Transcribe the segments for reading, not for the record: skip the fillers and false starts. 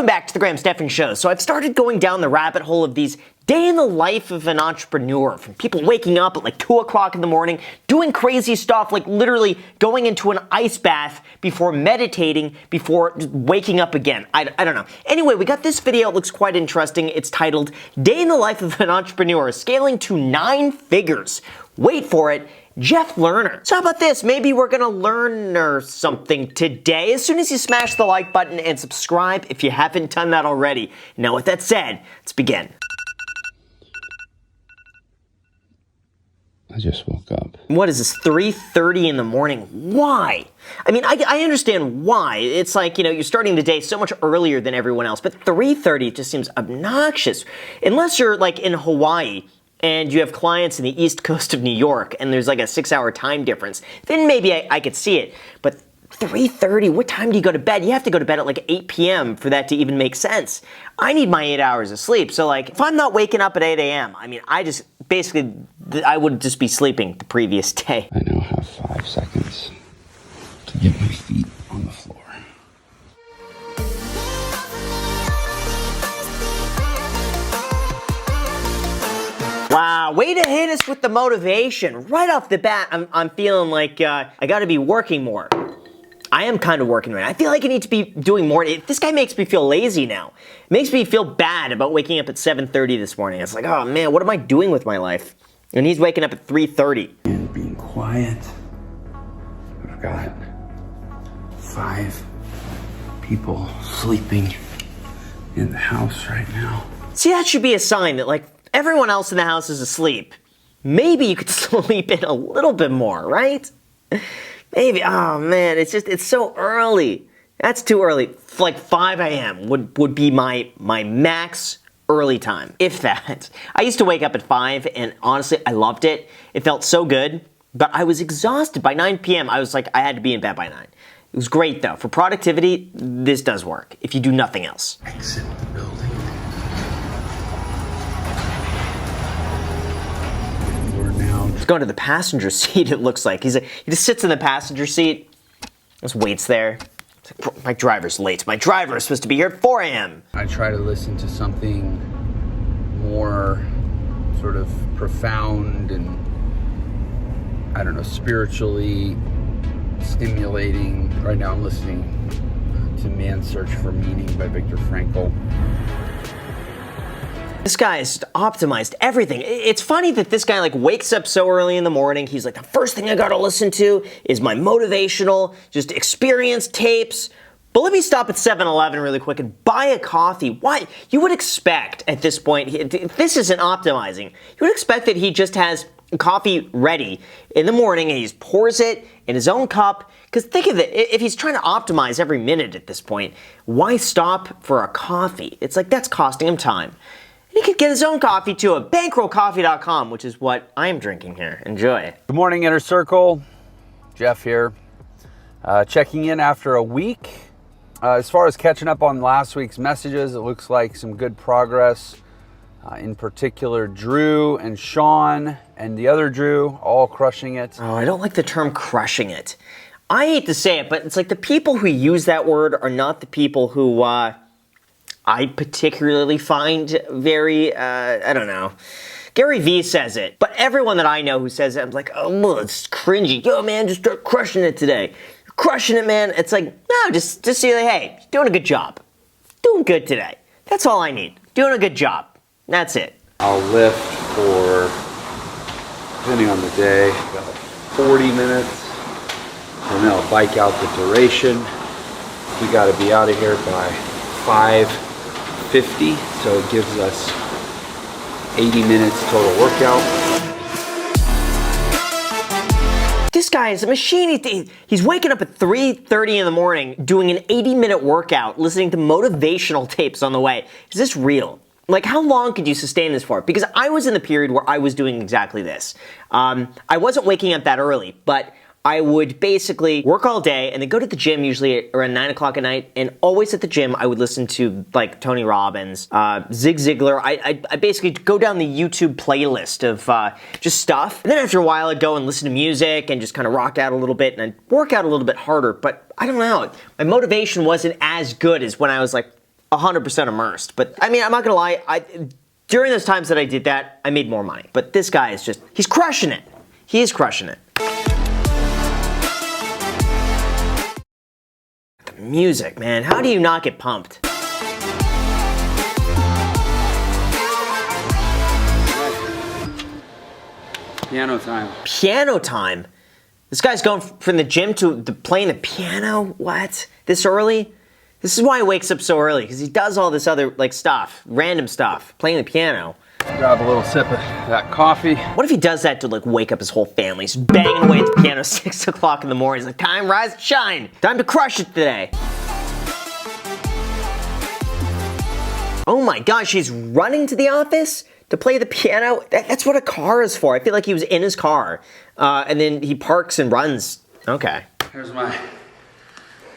Welcome back to the Graham Stephan Show. So I've started going down the rabbit hole of these day in the life of an entrepreneur, from people waking up at like 2 o'clock in the morning, doing crazy stuff like literally going into an ice bath before meditating, before waking up again. I don't know. Anyway, we got this video. It looks quite interesting. It's titled Day in the Life of an Entrepreneur, Scaling to 9 Figures. Wait for it. Jeff Lerner. So how about this? Maybe we're gonna learn or something today as soon as you smash the like button and subscribe if you haven't done that already. Now with that said, let's begin. I just woke up. What is this, 3:30 in the morning? Why? I mean, I understand why. It's like, you know, you're starting the day so much earlier than everyone else, but 3:30 just seems obnoxious. Unless you're like in Hawaii and you have clients in the east coast of New York and there's like a 6-hour time difference, then maybe I could see it. But 3:30, what time do you go to bed? You have to go to bed at like 8 p.m. for that to even make sense. I need my 8 hours of sleep. So like, if I'm not waking up at 8 a.m., I mean, I would just be sleeping the previous day. I now have 5 seconds to get my feet on the floor. Wow, way to hit us with the motivation. Right off the bat, I'm feeling like I gotta be working more. I am kind of working right now. I feel like I need to be doing more. This guy makes me feel lazy now. It makes me feel bad about waking up at 7:30 this morning. It's like, oh man, what am I doing with my life? And he's waking up at 3:30. And being quiet. I've got 5 people sleeping in the house right now. See, that should be a sign that like everyone else in the house is asleep. Maybe you could sleep in a little bit more, right? Maybe. Oh man, it's so early. That's too early. Like 5 a.m. would be my max early time, if that. I used to wake up at 5 and honestly, I loved it. It felt so good, but I was exhausted. By 9 p.m., I was like, I had to be in bed by 9. It was great though. For productivity, this does work if you do nothing else. Exit the building. He's going to the passenger seat, it looks like. He just sits in the passenger seat, just waits there. It's like, my driver's late. My driver is supposed to be here at 4 a.m. I try to listen to something more sort of profound and, I don't know, spiritually stimulating. Right now I'm listening to Man's Search for Meaning by Viktor Frankl. This guy has optimized everything. It's funny that this guy like wakes up so early in the morning. He's like, the first thing I gotta listen to is my motivational, just experience tapes. But let me stop at 7-Eleven really quick and buy a coffee. Why? You would expect at this point, this isn't optimizing. You would expect that he just has coffee ready in the morning and he just pours it in his own cup. Because think of it, if he's trying to optimize every minute at this point, why stop for a coffee? It's like that's costing him time. He could get his own coffee too at bankrollcoffee.com, which is what I'm drinking here. Enjoy. Good morning, Inner Circle. Jeff here. Checking in after a week. As far as catching up on last week's messages, it looks like some good progress. In particular, Drew and Sean and the other Drew all crushing it. Oh, I don't like the term crushing it. I hate to say it, but it's like the people who use that word are not the people who I particularly find very, I don't know. Gary Vee says it, but everyone that I know who says it, I'm like, oh, it's cringy. Yo, man, just start crushing it today. You're crushing it, man. It's like, no, just say, like, hey, you're doing a good job. Doing good today. That's all I need. Doing a good job. That's it. I'll lift for, depending on the day, about 40 minutes, and then I'll bike out the duration. We got to be out of here by 5:50, so it gives us 80 minutes total workout. This guy is a machine. He's waking up at 3:30 in the morning doing an 80-minute workout, listening to motivational tapes on the way. Is this real? Like, how long could you sustain this for? Because I was in the period where I was doing exactly this. I wasn't waking up that early, but I would basically work all day and then go to the gym usually around 9 o'clock at night, and always at the gym I would listen to like Tony Robbins, Zig Ziglar. I basically go down the YouTube playlist of just stuff, and then after a while I'd go and listen to music and just kind of rock out a little bit, and I'd work out a little bit harder, but I don't know, my motivation wasn't as good as when I was like 100% immersed. But I mean, I'm not gonna lie, during those times that I did that, I made more money. But this guy is just, he's crushing it. He is crushing it. The music, man, how do you not get pumped? Piano time. Piano time? This guy's going from the gym to playing the piano? What? This early? This is why he wakes up so early, because he does all this other, like, stuff, random stuff, playing the piano. Grab a little sip of that coffee. What if he does that to, like, wake up his whole family? He's banging away at the piano 6 o'clock in the morning. He's like, time, rise, and shine. Time to crush it today. Oh my gosh, he's running to the office to play the piano? That's what a car is for. I feel like he was in his car, and then he parks and runs. Okay. Here's my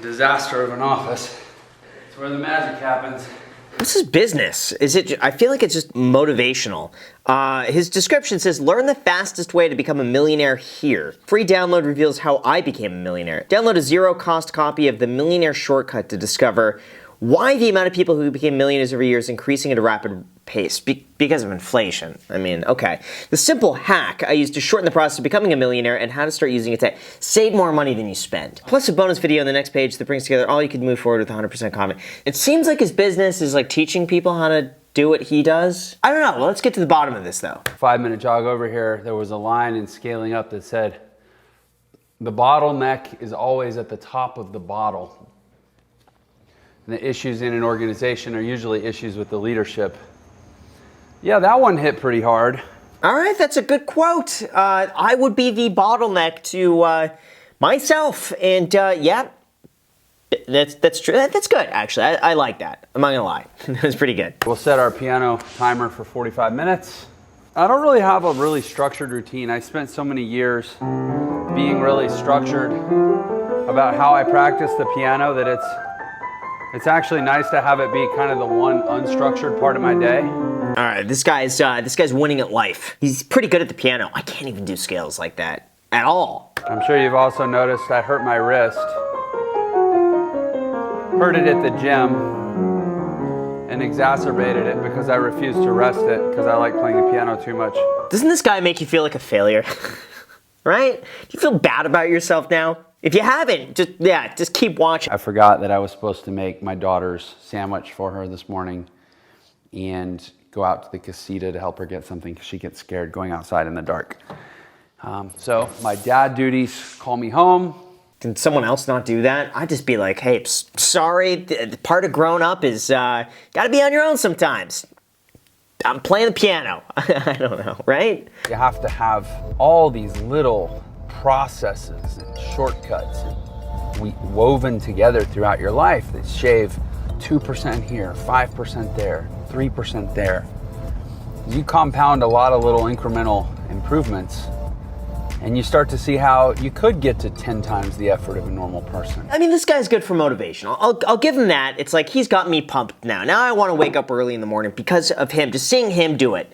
disaster of an office. It's where the magic happens. What's his business? I feel like it's just motivational. His description says, learn the fastest way to become a millionaire here. Free download reveals how I became a millionaire. Download a zero-cost copy of the Millionaire Shortcut to discover why the amount of people who became millionaires every year is increasing at a rapid pace. Because of inflation. I mean, okay. The simple hack I used to shorten the process of becoming a millionaire and how to start using it to save more money than you spend. Plus a bonus video on the next page that brings together all you can move forward with 100% comment. It seems like his business is like teaching people how to do what he does. I don't know. Well, let's get to the bottom of this though. 5-minute jog over here, there was a line in Scaling Up that said, the bottleneck is always at the top of the bottle. And the issues in an organization are usually issues with the leadership. Yeah, that one hit pretty hard. All right, that's a good quote. I would be the bottleneck to myself, and yeah, that's true. That's good, actually. I like that. I'm not gonna lie. That was pretty good. We'll set our piano timer for 45 minutes. I don't really have a really structured routine. I spent so many years being really structured about how I practice the piano that it's actually nice to have it be kind of the one unstructured part of my day. All right, this guy's winning at life. He's pretty good at the piano. I can't even do scales like that at all. I'm sure you've also noticed I hurt my wrist. Hurt it at the gym and exacerbated it because I refused to rest it because I like playing the piano too much. Doesn't this guy make you feel like a failure? Right? Do you feel bad about yourself now? If you haven't, just keep watching. I forgot that I was supposed to make my daughter's sandwich for her this morning and go out to the casita to help her get something because she gets scared going outside in the dark. So my dad duties call me home. Can someone else not do that? I'd just be like, hey, sorry, the part of grown up is gotta be on your own sometimes. I'm playing the piano. I don't know, right? You have to have all these little processes and shortcuts woven together throughout your life that shave 2% here, 5% there, 3% there. You compound a lot of little incremental improvements and you start to see how you could get to 10 times the effort of a normal person. I mean, this guy's good for motivation. I'll give him that. It's like he's got me pumped now. Now I want to wake up early in the morning because of him. Just seeing him do it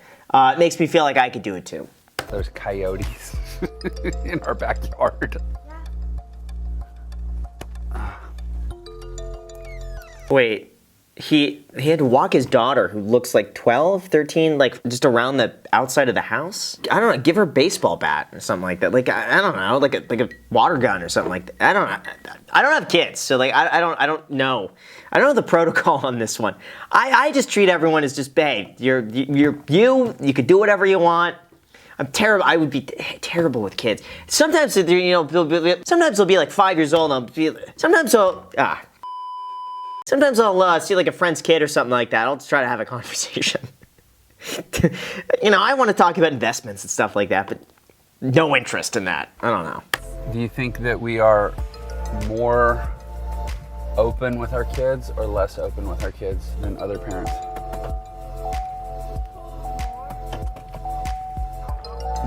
makes me feel like I could do it too. There's coyotes in our backyard. Wait, he had to walk his daughter, who looks like 12, 13, like just around the outside of the house? I don't know, give her a baseball bat or something like that. Like, I don't know, like a water gun or something like that. I don't have kids, so like, I don't know. I don't know the protocol on this one. I just treat everyone as just, hey, you could do whatever you want. I'm terrible. I would be terrible with kids. Sometimes, they'll be like 5 years old. Sometimes I'll see like a friend's kid or something like that. I'll just try to have a conversation. I want to talk about investments and stuff like that, but no interest in that. I don't know. Do you think that we are more open with our kids or less open with our kids than other parents?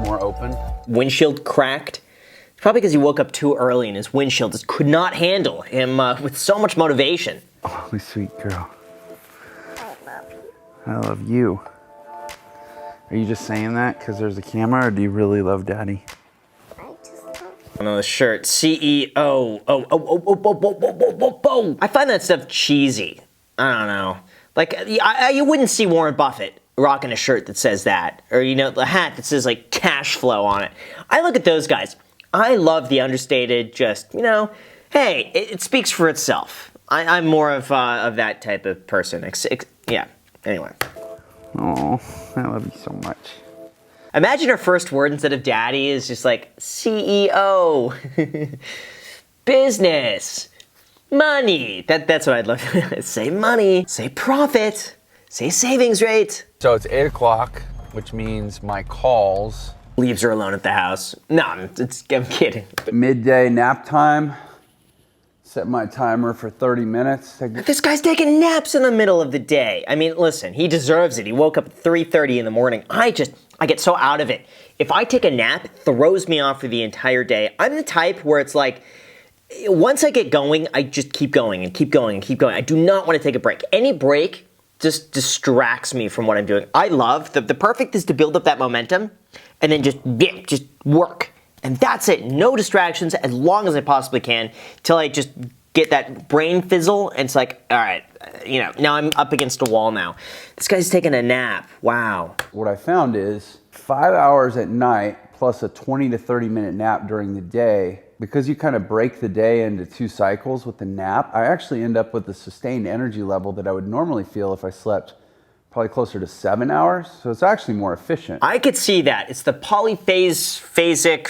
More open? Windshield cracked. Probably because he woke up too early and his windshield just could not handle him with so much motivation. Oh, my sweet girl. I love you. Are you just saying that because there's a camera, or do you really love Daddy? On the shirt, CEO. I find that stuff cheesy. I don't know. Like, you wouldn't see Warren Buffett rocking a shirt that says that, or a hat that says like cash flow on it. I look at those guys. I love the understated, just hey, it speaks for itself. I'm more of that type of person. Yeah. Anyway. Oh, I love you so much. Imagine her first word instead of daddy is just like CEO, business, money. That's what I'd love to say. Money, say profit, say savings rate. So it's 8 o'clock, which means my calls. Leaves her alone at the house. No, I'm kidding. Midday nap time. Set my timer for 30 minutes. This guy's taking naps in the middle of the day. I mean, listen, he deserves it. He woke up at 3:30 in the morning. I get so out of it. If I take a nap, it throws me off for the entire day. I'm the type where it's like, once I get going, I just keep going and keep going and keep going. I do not want to take a break. Any break just distracts me from what I'm doing. I love, the perfect is to build up that momentum and then just work. And that's it. No distractions as long as I possibly can till I just get that brain fizzle and it's like, all right, now I'm up against a wall now. This guy's taking a nap. Wow. What I found is 5 hours at night plus a 20 to 30 minute nap during the day. Because you kind of break the day into 2 cycles with the nap, I actually end up with the sustained energy level that I would normally feel if I slept probably closer to 7 hours. So it's actually more efficient. I could see that. It's the phasic,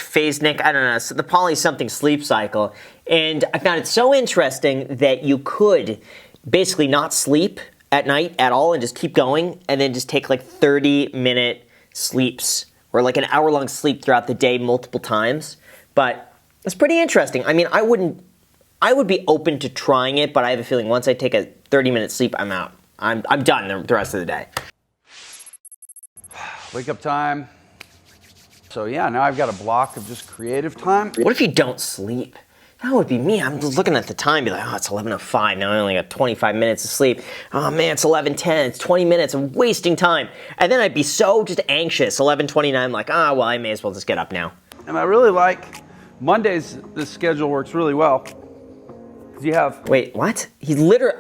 I don't know, so the poly something sleep cycle. And I found it so interesting that you could basically not sleep at night at all and just keep going and then just take like 30-minute sleeps or like an hour-long sleep throughout the day multiple times. But it's pretty interesting. I mean, I would be open to trying it, but I have a feeling once I take a 30-minute sleep, I'm out. I'm done the rest of the day. Wake up time. So yeah, now I've got a block of just creative time. What if you don't sleep? That would be me. I'm just looking at the time, be like, oh, it's 11:05. Now I only got 25 minutes of sleep. Oh man, it's 11:10. It's 20 minutes. I'm wasting time. And then I'd be so just anxious. 11:29. I'm like, well, I may as well just get up now. And I really like Mondays. This schedule works really well. You have Wait, what?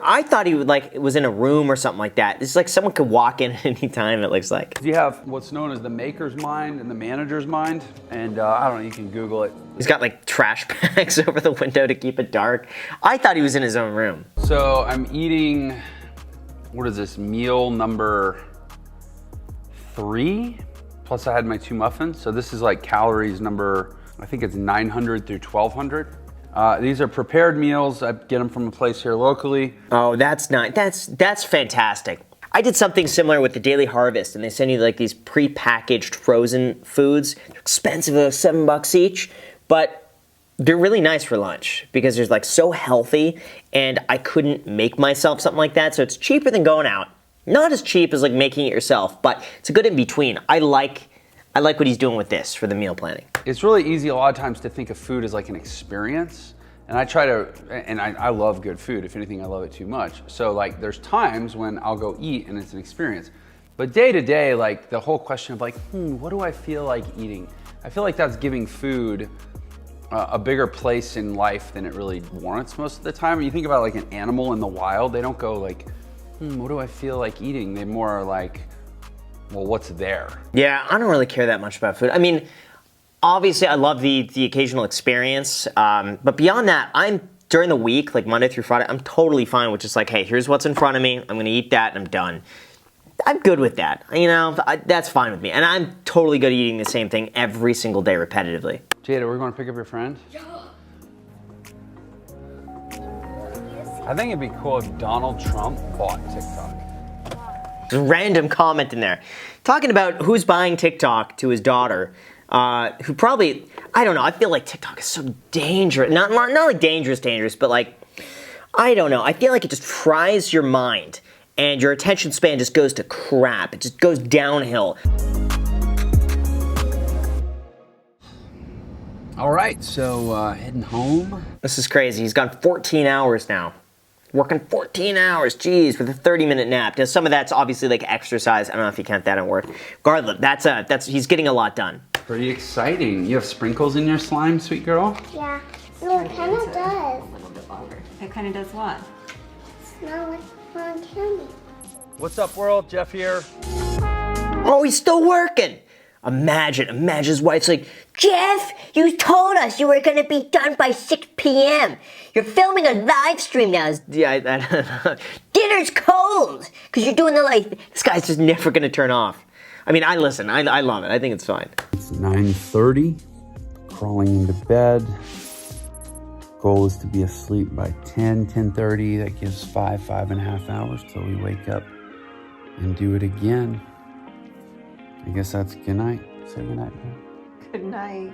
I thought he was in a room or something like that. It's like someone could walk in at any time, it looks like. You have what's known as the maker's mind and the manager's mind, and I don't know, you can Google it. He's got like trash bags over the window to keep it dark. I thought he was in his own room. So I'm eating, what is this, meal number 3? Plus I had my 2 muffins. So this is like calories number, I think it's 900 through 1200. These are prepared meals. I get them from a place here locally. Oh, that's fantastic. I did something similar with the Daily Harvest, and they send you like these pre-packaged frozen foods. They're expensive, $7 each, but they're really nice for lunch because they're like so healthy, and I couldn't make myself something like that, so it's cheaper than going out. Not as cheap as like making it yourself, but it's a good in between. I like what he's doing with this for the meal planning. It's really easy a lot of times to think of food as like an experience. And I love good food. If anything, I love it too much. So like there's times when I'll go eat and it's an experience. But day to day, like the whole question of like, what do I feel like eating? I feel like that's giving food a bigger place in life than it really warrants most of the time. When you think about like an animal in the wild, they don't go like, what do I feel like eating? They more are like, well, what's there? Yeah, I don't really care that much about food. I mean, obviously I love the occasional experience, but beyond that, during the week, like Monday through Friday, I'm totally fine with just like, hey, here's what's in front of me. I'm gonna eat that and I'm done. I'm good with that. That's fine with me. And I'm totally good at eating the same thing every single day repetitively. Jada, we're going to pick up your friend? Yeah. I think it'd be cool if Donald Trump bought TikTok. Random comment in there. Talking about who's buying TikTok to his daughter, who probably, I don't know, I feel like TikTok is so dangerous. Not like dangerous, but like, I don't know. I feel like it just fries your mind and your attention span just goes to crap. It just goes downhill. All right, so heading home. This is crazy. He's gone 14 hours now. Working 14 hours, geez, with a 30-minute nap. Now, some of that's obviously like exercise. I don't know if you count that at work. Regardless, he's getting a lot done. Pretty exciting. You have sprinkles in your slime, sweet girl? Yeah. No, it kind of does. A little bit longer. It kind of does what? Smell like What's up, world? Jeff here. Oh, he's still working. Imagine his wife's like, Jeff, you told us you were going to be done by 6 p.m. You're filming a live stream now. yeah, Dinner's cold because you're doing the this guy's just never gonna turn off. I mean, I love it. I think it's fine. It's 9:30, crawling into bed. Goal is to be asleep by 10:30. That gives 5.5 hours till we wake up and do it again. I guess that's good night. Say good night, man. Good night.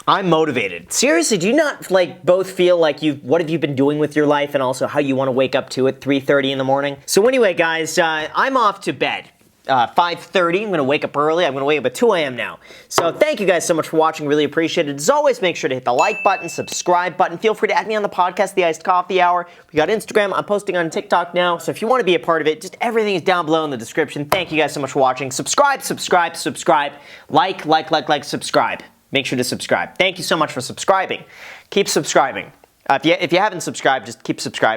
I'm motivated. Seriously, do you not both feel like what have you been doing with your life and also how you want to wake up to at 3:30 in the morning? So anyway, guys, I'm off to bed. 5:30, I'm going to wake up early. I'm going to wake up at 2 a.m. now. So thank you guys so much for watching. Really appreciate it. As always, make sure to hit the like button, subscribe button. Feel free to add me on the podcast, The Iced Coffee Hour. We got Instagram. I'm posting on TikTok now. So if you want to be a part of it, just everything is down below in the description. Thank you guys so much for watching. Subscribe. Like, subscribe. Make sure to subscribe. Thank you so much for subscribing. Keep subscribing. If you haven't subscribed, just keep subscribing.